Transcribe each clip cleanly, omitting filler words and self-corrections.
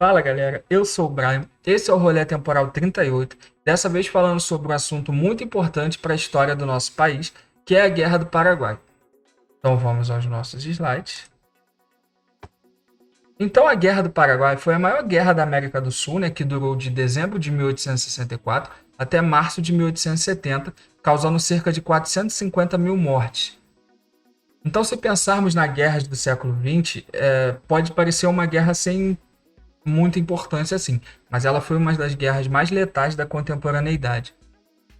Fala galera, eu sou o Brian, esse é o Rolê Temporal 38, dessa vez falando sobre um assunto muito importante para a história do nosso país, que é a Guerra do Paraguai. Então vamos aos nossos slides. Então a Guerra do Paraguai foi a maior guerra da América do Sul, que durou de dezembro de 1864 até março de 1870, causando cerca de 450 mil mortes. Então se pensarmos na guerras do século XX, pode parecer uma guerra sem muita importância assim, mas ela foi uma das guerras mais letais da contemporaneidade.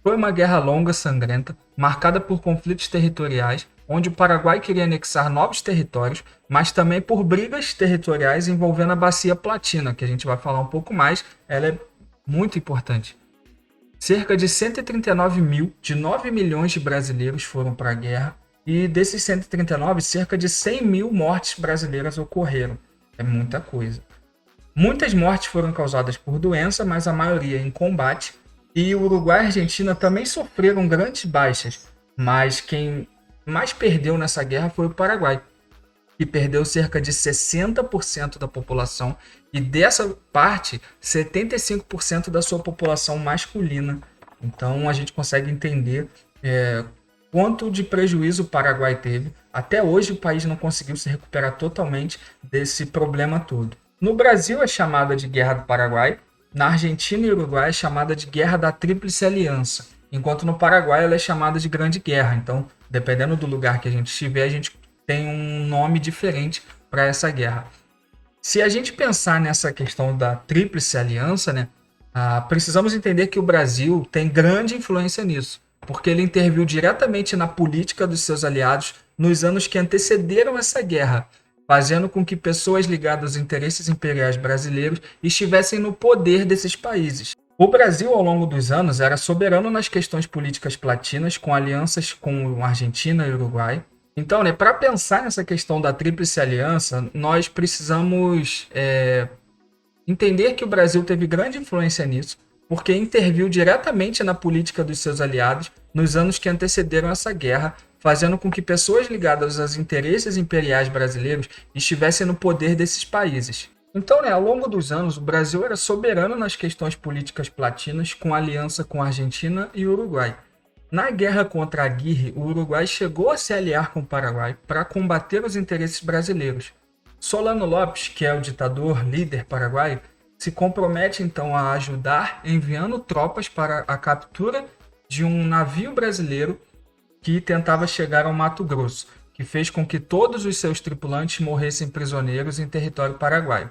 Foi uma guerra longa, sangrenta, marcada por conflitos territoriais, onde o Paraguai queria anexar novos territórios, mas também por brigas territoriais envolvendo a Bacia Platina, que a gente vai falar um pouco mais, ela é muito importante. Cerca de 139 mil de 9 milhões de brasileiros foram para a guerra, e desses 139, cerca de 100 mil mortes brasileiras ocorreram. É muita coisa. Muitas mortes foram causadas por doença, mas a maioria em combate, e o Uruguai e a Argentina também sofreram grandes baixas, mas quem mais perdeu nessa guerra foi o Paraguai, que perdeu cerca de 60% da população, e dessa parte, 75% da sua população masculina. Então a gente consegue entender quanto de prejuízo o Paraguai teve. Até hoje o país não conseguiu se recuperar totalmente desse problema todo. No Brasil é chamada de Guerra do Paraguai, na Argentina e Uruguai é chamada de Guerra da Tríplice Aliança, enquanto no Paraguai ela é chamada de Grande Guerra. Então, dependendo do lugar que a gente estiver, a gente tem um nome diferente para essa guerra. Se a gente pensar nessa questão da Tríplice Aliança, precisamos entender que o Brasil tem grande influência nisso, porque ele interviu diretamente na política dos seus aliados nos anos que antecederam essa guerra, fazendo com que pessoas ligadas aos interesses imperiais brasileiros estivessem no poder desses países. O Brasil, ao longo dos anos, era soberano nas questões políticas platinas, com alianças com Argentina e Uruguai. Então, para pensar nessa questão da Tríplice Aliança, nós precisamos entender que o Brasil teve grande influência nisso, porque interviu diretamente na política dos seus aliados nos anos que antecederam essa guerra, fazendo com que pessoas ligadas aos interesses imperiais brasileiros estivessem no poder desses países. Então, ao longo dos anos, o Brasil era soberano nas questões políticas platinas, com aliança com a Argentina e o Uruguai. Na guerra contra a Aguirre, o Uruguai chegou a se aliar com o Paraguai para combater os interesses brasileiros. Solano Lopes, que é o ditador líder paraguaio, se compromete então a ajudar enviando tropas para a captura de um navio brasileiro que tentava chegar ao Mato Grosso, que fez com que todos os seus tripulantes morressem prisioneiros em território paraguaio.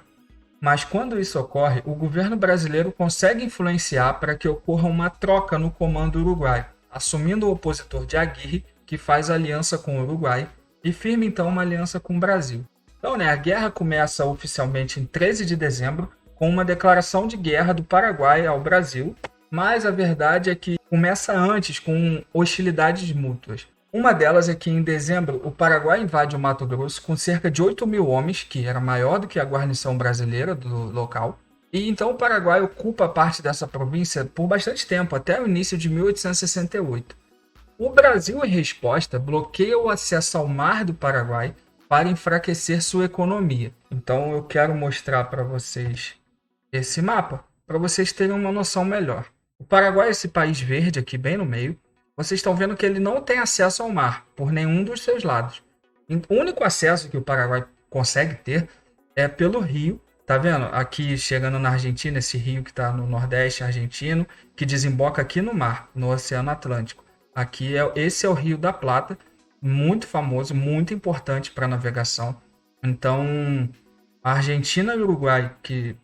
Mas quando isso ocorre, o governo brasileiro consegue influenciar para que ocorra uma troca no comando uruguaio, assumindo o opositor de Aguirre, que faz aliança com o Uruguai, e firma então uma aliança com o Brasil. Então, a guerra começa oficialmente em 13 de dezembro, com uma declaração de guerra do Paraguai ao Brasil, mas a verdade é que começa antes com hostilidades mútuas. Uma delas é que em dezembro o Paraguai invade o Mato Grosso com cerca de 8 mil homens, que era maior do que a guarnição brasileira do local, e então o Paraguai ocupa parte dessa província por bastante tempo, até o início de 1868. O Brasil, em resposta, bloqueia o acesso ao mar do Paraguai para enfraquecer sua economia. Então eu quero mostrar para vocês esse mapa, para vocês terem uma noção melhor. O Paraguai, esse país verde aqui bem no meio, vocês estão vendo que ele não tem acesso ao mar por nenhum dos seus lados. O único acesso que o Paraguai consegue ter é pelo rio. Tá vendo? Aqui chegando na Argentina, esse rio que está no nordeste argentino, que desemboca aqui no mar, no Oceano Atlântico. Esse é o Rio da Plata, muito famoso, muito importante para a navegação. Então, a Argentina e o Uruguai, que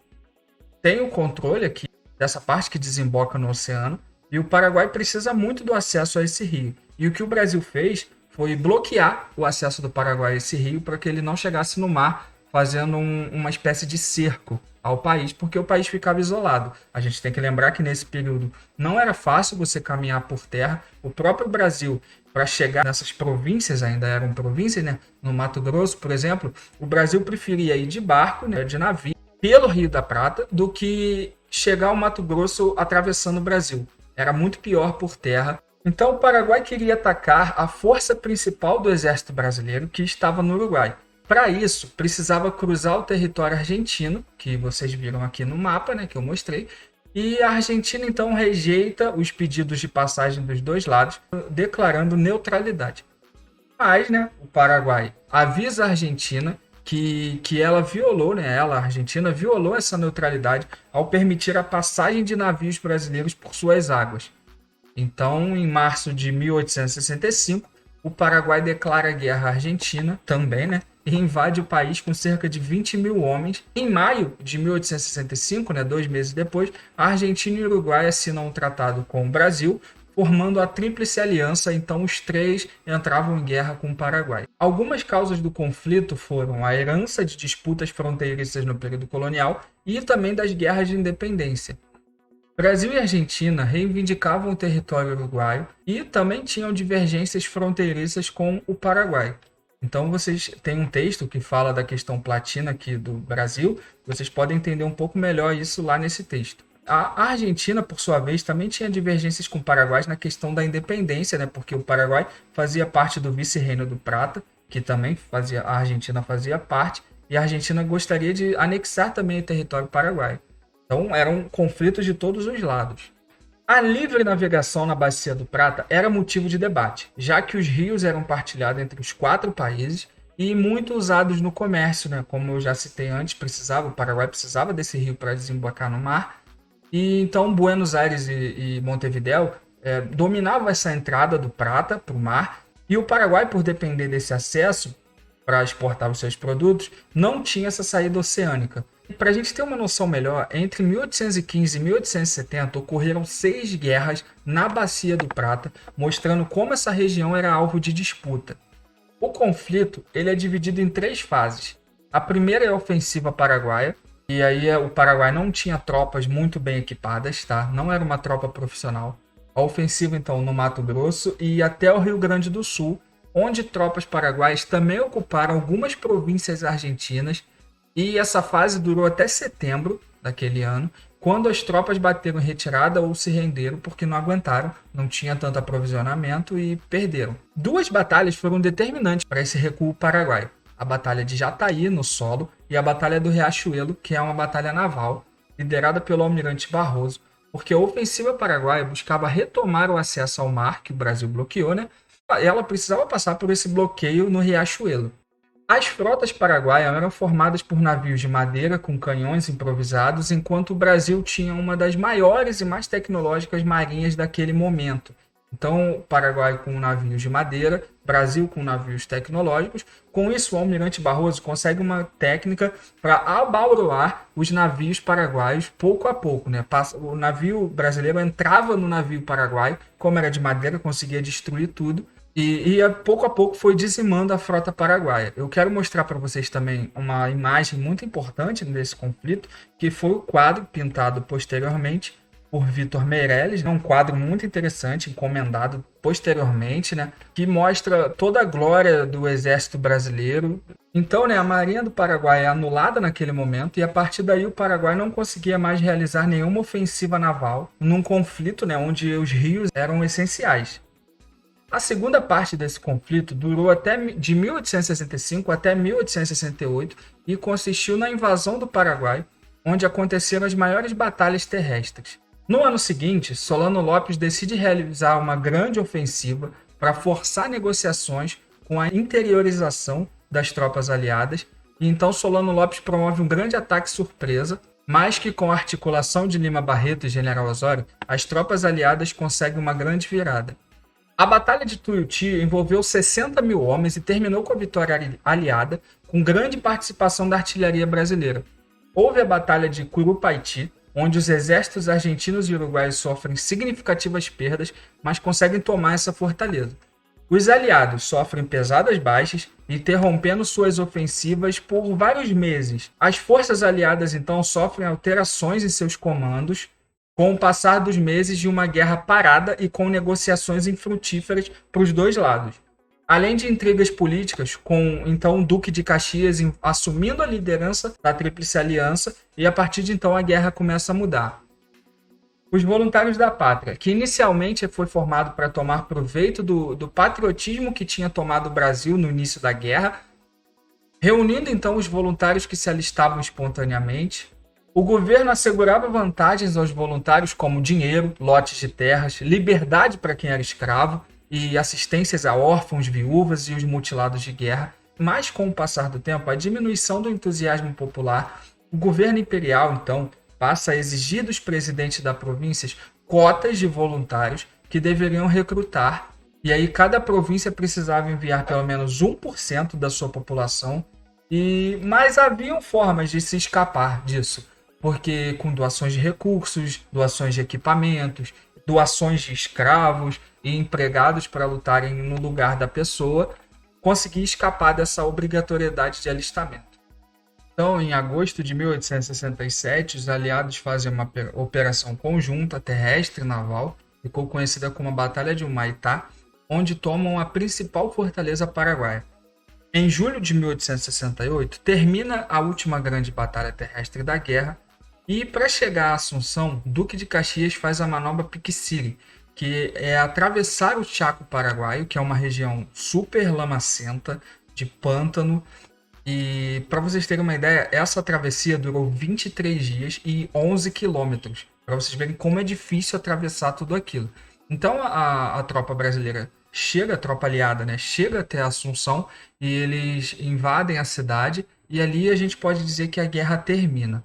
tem o controle aqui dessa parte que desemboca no oceano, e o Paraguai precisa muito do acesso a esse rio. E o que o Brasil fez foi bloquear o acesso do Paraguai a esse rio para que ele não chegasse no mar, fazendo uma espécie de cerco ao país, porque o país ficava isolado. A gente tem que lembrar que nesse período não era fácil você caminhar por terra. O próprio Brasil, para chegar nessas províncias, ainda eram províncias, no Mato Grosso, por exemplo, o Brasil preferia ir de barco, de navio, pelo Rio da Prata, do que chegar ao Mato Grosso atravessando o Brasil. Era muito pior por terra. Então o Paraguai queria atacar a força principal do exército brasileiro, que estava no Uruguai. Para isso, precisava cruzar o território argentino, que vocês viram aqui no mapa, né, que eu mostrei, e a Argentina então rejeita os pedidos de passagem dos dois lados, declarando neutralidade. Mas, né, o Paraguai avisa a Argentina que ela violou, né, a Argentina violou essa neutralidade ao permitir a passagem de navios brasileiros por suas águas. Então, em março de 1865, o Paraguai declara guerra à Argentina, também, né? E invade o país com cerca de 20 mil homens. Em maio de 1865, né, 2 meses depois, a Argentina e o Uruguai assinam um tratado com o Brasil, formando a Tríplice Aliança. Então, os três entravam em guerra com o Paraguai. Algumas causas do conflito foram a herança de disputas fronteiriças no período colonial e também das guerras de independência. Brasil e Argentina reivindicavam o território uruguaio e também tinham divergências fronteiriças com o Paraguai. Então vocês têm um texto que fala da questão platina aqui do Brasil, vocês podem entender um pouco melhor isso lá nesse texto. A Argentina, por sua vez, também tinha divergências com o Paraguai na questão da independência, né? Porque o Paraguai fazia parte do Vice-Reino do Prata, que também a Argentina fazia parte, e a Argentina gostaria de anexar também o território paraguaio. Então, eram conflitos de todos os lados. A livre navegação na Bacia do Prata era motivo de debate, já que os rios eram partilhados entre os 4 países e muito usados no comércio, né? Como eu já citei antes, o Paraguai precisava desse rio para desembocar no mar. E então, Buenos Aires e Montevidéu dominavam essa entrada do Prata para o mar, e o Paraguai, por depender desse acesso para exportar os seus produtos, não tinha essa saída oceânica. Para a gente ter uma noção melhor, entre 1815 e 1870 ocorreram 6 guerras na Bacia do Prata, mostrando como essa região era alvo de disputa. O conflito ele é dividido em 3 fases. A primeira é a ofensiva paraguaia, e aí o Paraguai não tinha tropas muito bem equipadas, tá? Não era uma tropa profissional. A ofensiva, então, no Mato Grosso e até o Rio Grande do Sul, onde tropas paraguaias também ocuparam algumas províncias argentinas. E essa fase durou até setembro daquele ano, quando as tropas bateram em retirada ou se renderam porque não aguentaram, não tinha tanto aprovisionamento e perderam. 2 batalhas foram determinantes para esse recuo paraguaio. A Batalha de Jataí, no solo, e a Batalha do Riachuelo, que é uma batalha naval, liderada pelo almirante Barroso, porque a ofensiva paraguaia buscava retomar o acesso ao mar, que o Brasil bloqueou, né? Ela precisava passar por esse bloqueio no Riachuelo. As frotas paraguaias eram formadas por navios de madeira com canhões improvisados, enquanto o Brasil tinha uma das maiores e mais tecnológicas marinhas daquele momento. Então, o Paraguai com navios de madeira, Brasil com navios tecnológicos. Com isso, o almirante Barroso consegue uma técnica para abauroar os navios paraguaios pouco a pouco, né? O navio brasileiro entrava no navio paraguaio, como era de madeira, conseguia destruir tudo. E pouco a pouco foi dizimando a frota paraguaia. Eu quero mostrar para vocês também uma imagem muito importante desse conflito, que foi o quadro pintado posteriormente por Vitor Meirelles, um quadro muito interessante, encomendado posteriormente, né, que mostra toda a glória do exército brasileiro. Então, né, a Marinha do Paraguai é anulada naquele momento, e a partir daí o Paraguai não conseguia mais realizar nenhuma ofensiva naval num conflito, né, onde os rios eram essenciais. A segunda parte desse conflito durou de 1865 até 1868 e consistiu na invasão do Paraguai, onde aconteceram as maiores batalhas terrestres. No ano seguinte, Solano Lopes decide realizar uma grande ofensiva para forçar negociações com a interiorização das tropas aliadas, e então Solano Lopes promove um grande ataque surpresa, mas que com a articulação de Lima Barreto e General Osório, as tropas aliadas conseguem uma grande virada. A Batalha de Tuiuti envolveu 60 mil homens e terminou com a vitória aliada, com grande participação da artilharia brasileira. Houve a Batalha de Curupaiti, onde os exércitos argentinos e uruguaios sofrem significativas perdas, mas conseguem tomar essa fortaleza. Os aliados sofrem pesadas baixas, interrompendo suas ofensivas por vários meses. As forças aliadas então sofrem alterações em seus comandos, com o passar dos meses de uma guerra parada e com negociações infrutíferas para os dois lados. Além de intrigas políticas, com então o Duque de Caxias assumindo a liderança da Tríplice Aliança, e a partir de então a guerra começa a mudar. Os Voluntários da Pátria, que inicialmente foi formado para tomar proveito do patriotismo que tinha tomado o Brasil no início da guerra, Reunindo então os voluntários que se alistavam espontaneamente, o governo assegurava vantagens aos voluntários como dinheiro, lotes de terras, liberdade para quem era escravo e assistências a órfãos, viúvas e os mutilados de guerra. Mas com o passar do tempo, a diminuição do entusiasmo popular, o governo imperial então passa a exigir dos presidentes das províncias cotas de voluntários que deveriam recrutar, e aí cada província precisava enviar pelo menos 1% da sua população, mas haviam formas de se escapar disso, porque com doações de recursos, doações de equipamentos, doações de escravos e empregados para lutarem no lugar da pessoa, conseguia escapar dessa obrigatoriedade de alistamento. Então, em agosto de 1867, os aliados fazem uma operação conjunta terrestre e naval, ficou conhecida como a Batalha de Humaitá, onde tomam a principal fortaleza paraguaia. Em julho de 1868, termina a última grande batalha terrestre da guerra, e para chegar a Assunção, Duque de Caxias faz a manobra Piquiciri, que é atravessar o Chaco Paraguaio, que é uma região super lamacenta, de pântano. E para vocês terem uma ideia, essa travessia durou 23 dias e 11 quilômetros, para vocês verem como é difícil atravessar tudo aquilo. Então a tropa brasileira chega, a tropa aliada, né, chega até Assunção e eles invadem a cidade, e ali a gente pode dizer que a guerra termina.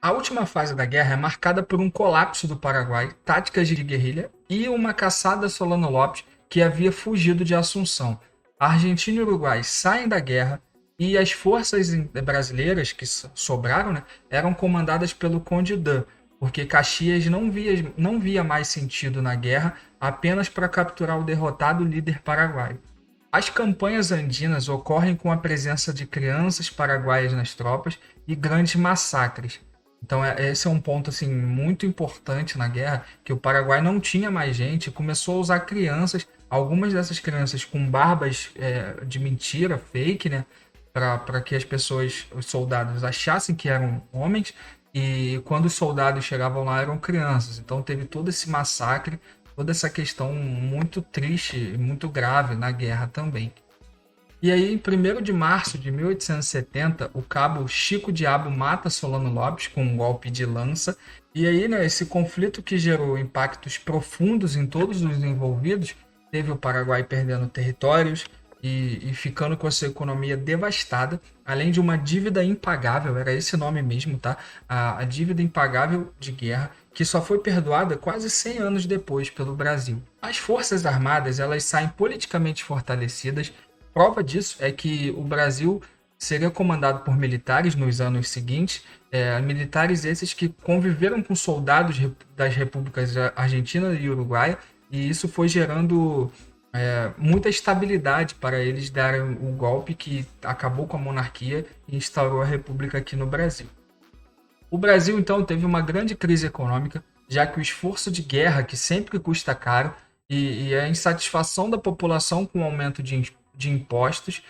A última fase da guerra é marcada por um colapso do Paraguai, táticas de guerrilha e uma caçada a Solano Lopes, que havia fugido de Assunção. A Argentina e o Uruguai saem da guerra, e as forças brasileiras que sobraram, né, eram comandadas pelo Conde Dan, porque Caxias não via mais sentido na guerra apenas para capturar o derrotado líder paraguaio. As campanhas andinas ocorrem com a presença de crianças paraguaias nas tropas e grandes massacres. Então esse é um ponto assim, muito importante na guerra, que o Paraguai não tinha mais gente, começou a usar crianças, algumas dessas crianças com barbas de mentira, fake, né? Para que as pessoas, os soldados, achassem que eram homens, e quando os soldados chegavam lá eram crianças. Então teve todo esse massacre, toda essa questão muito triste e muito grave na guerra também. E aí, em 1º de março de 1870, o cabo Chico Diabo mata Solano Lopes com um golpe de lança. E aí, né, esse conflito que gerou impactos profundos em todos os envolvidos, teve o Paraguai perdendo territórios, e ficando com a sua economia devastada, além de uma dívida impagável, era esse nome mesmo, tá? A dívida impagável de guerra, que só foi perdoada quase 100 anos depois pelo Brasil. As Forças Armadas, elas saem politicamente fortalecidas. Prova disso é que o Brasil seria comandado por militares nos anos seguintes, militares esses que conviveram com soldados das repúblicas Argentina e Uruguai, e isso foi gerando muita estabilidade para eles darem o golpe que acabou com a monarquia e instaurou a república aqui no Brasil. O Brasil, então, teve uma grande crise econômica, já que o esforço de guerra, que sempre custa caro, e a insatisfação da população com o aumento de impostos,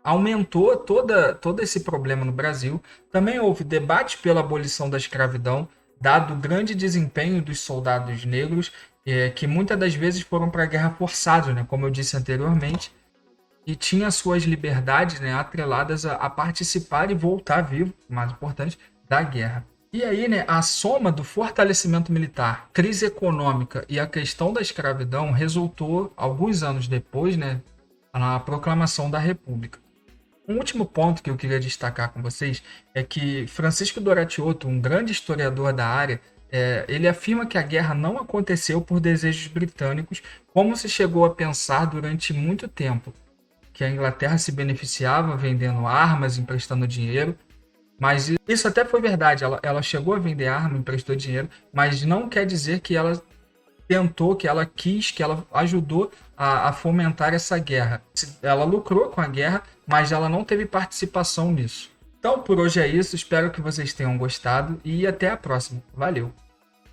aumentou todo esse problema no Brasil. Também houve debate pela abolição da escravidão, dado o grande desempenho dos soldados negros, que muitas das vezes foram para a guerra forçados, né, como eu disse anteriormente, e tinha suas liberdades, né, atreladas a participar e voltar vivo, mais importante, da guerra. E aí, né, a soma do fortalecimento militar, crise econômica e a questão da escravidão resultou, alguns anos depois, né, na proclamação da República. Um último ponto que eu queria destacar com vocês é que Francisco Doratioto, um grande historiador da área, ele afirma que a guerra não aconteceu por desejos britânicos, como se chegou a pensar durante muito tempo, que a Inglaterra se beneficiava vendendo armas, emprestando dinheiro, mas isso até foi verdade, ela chegou a vender arma, emprestou dinheiro, mas não quer dizer que ela tentou, que ela quis, que ela ajudou a fomentar essa guerra. Ela lucrou com a guerra, mas ela não teve participação nisso. Então, por hoje é isso. Espero que vocês tenham gostado e até a próxima. Valeu!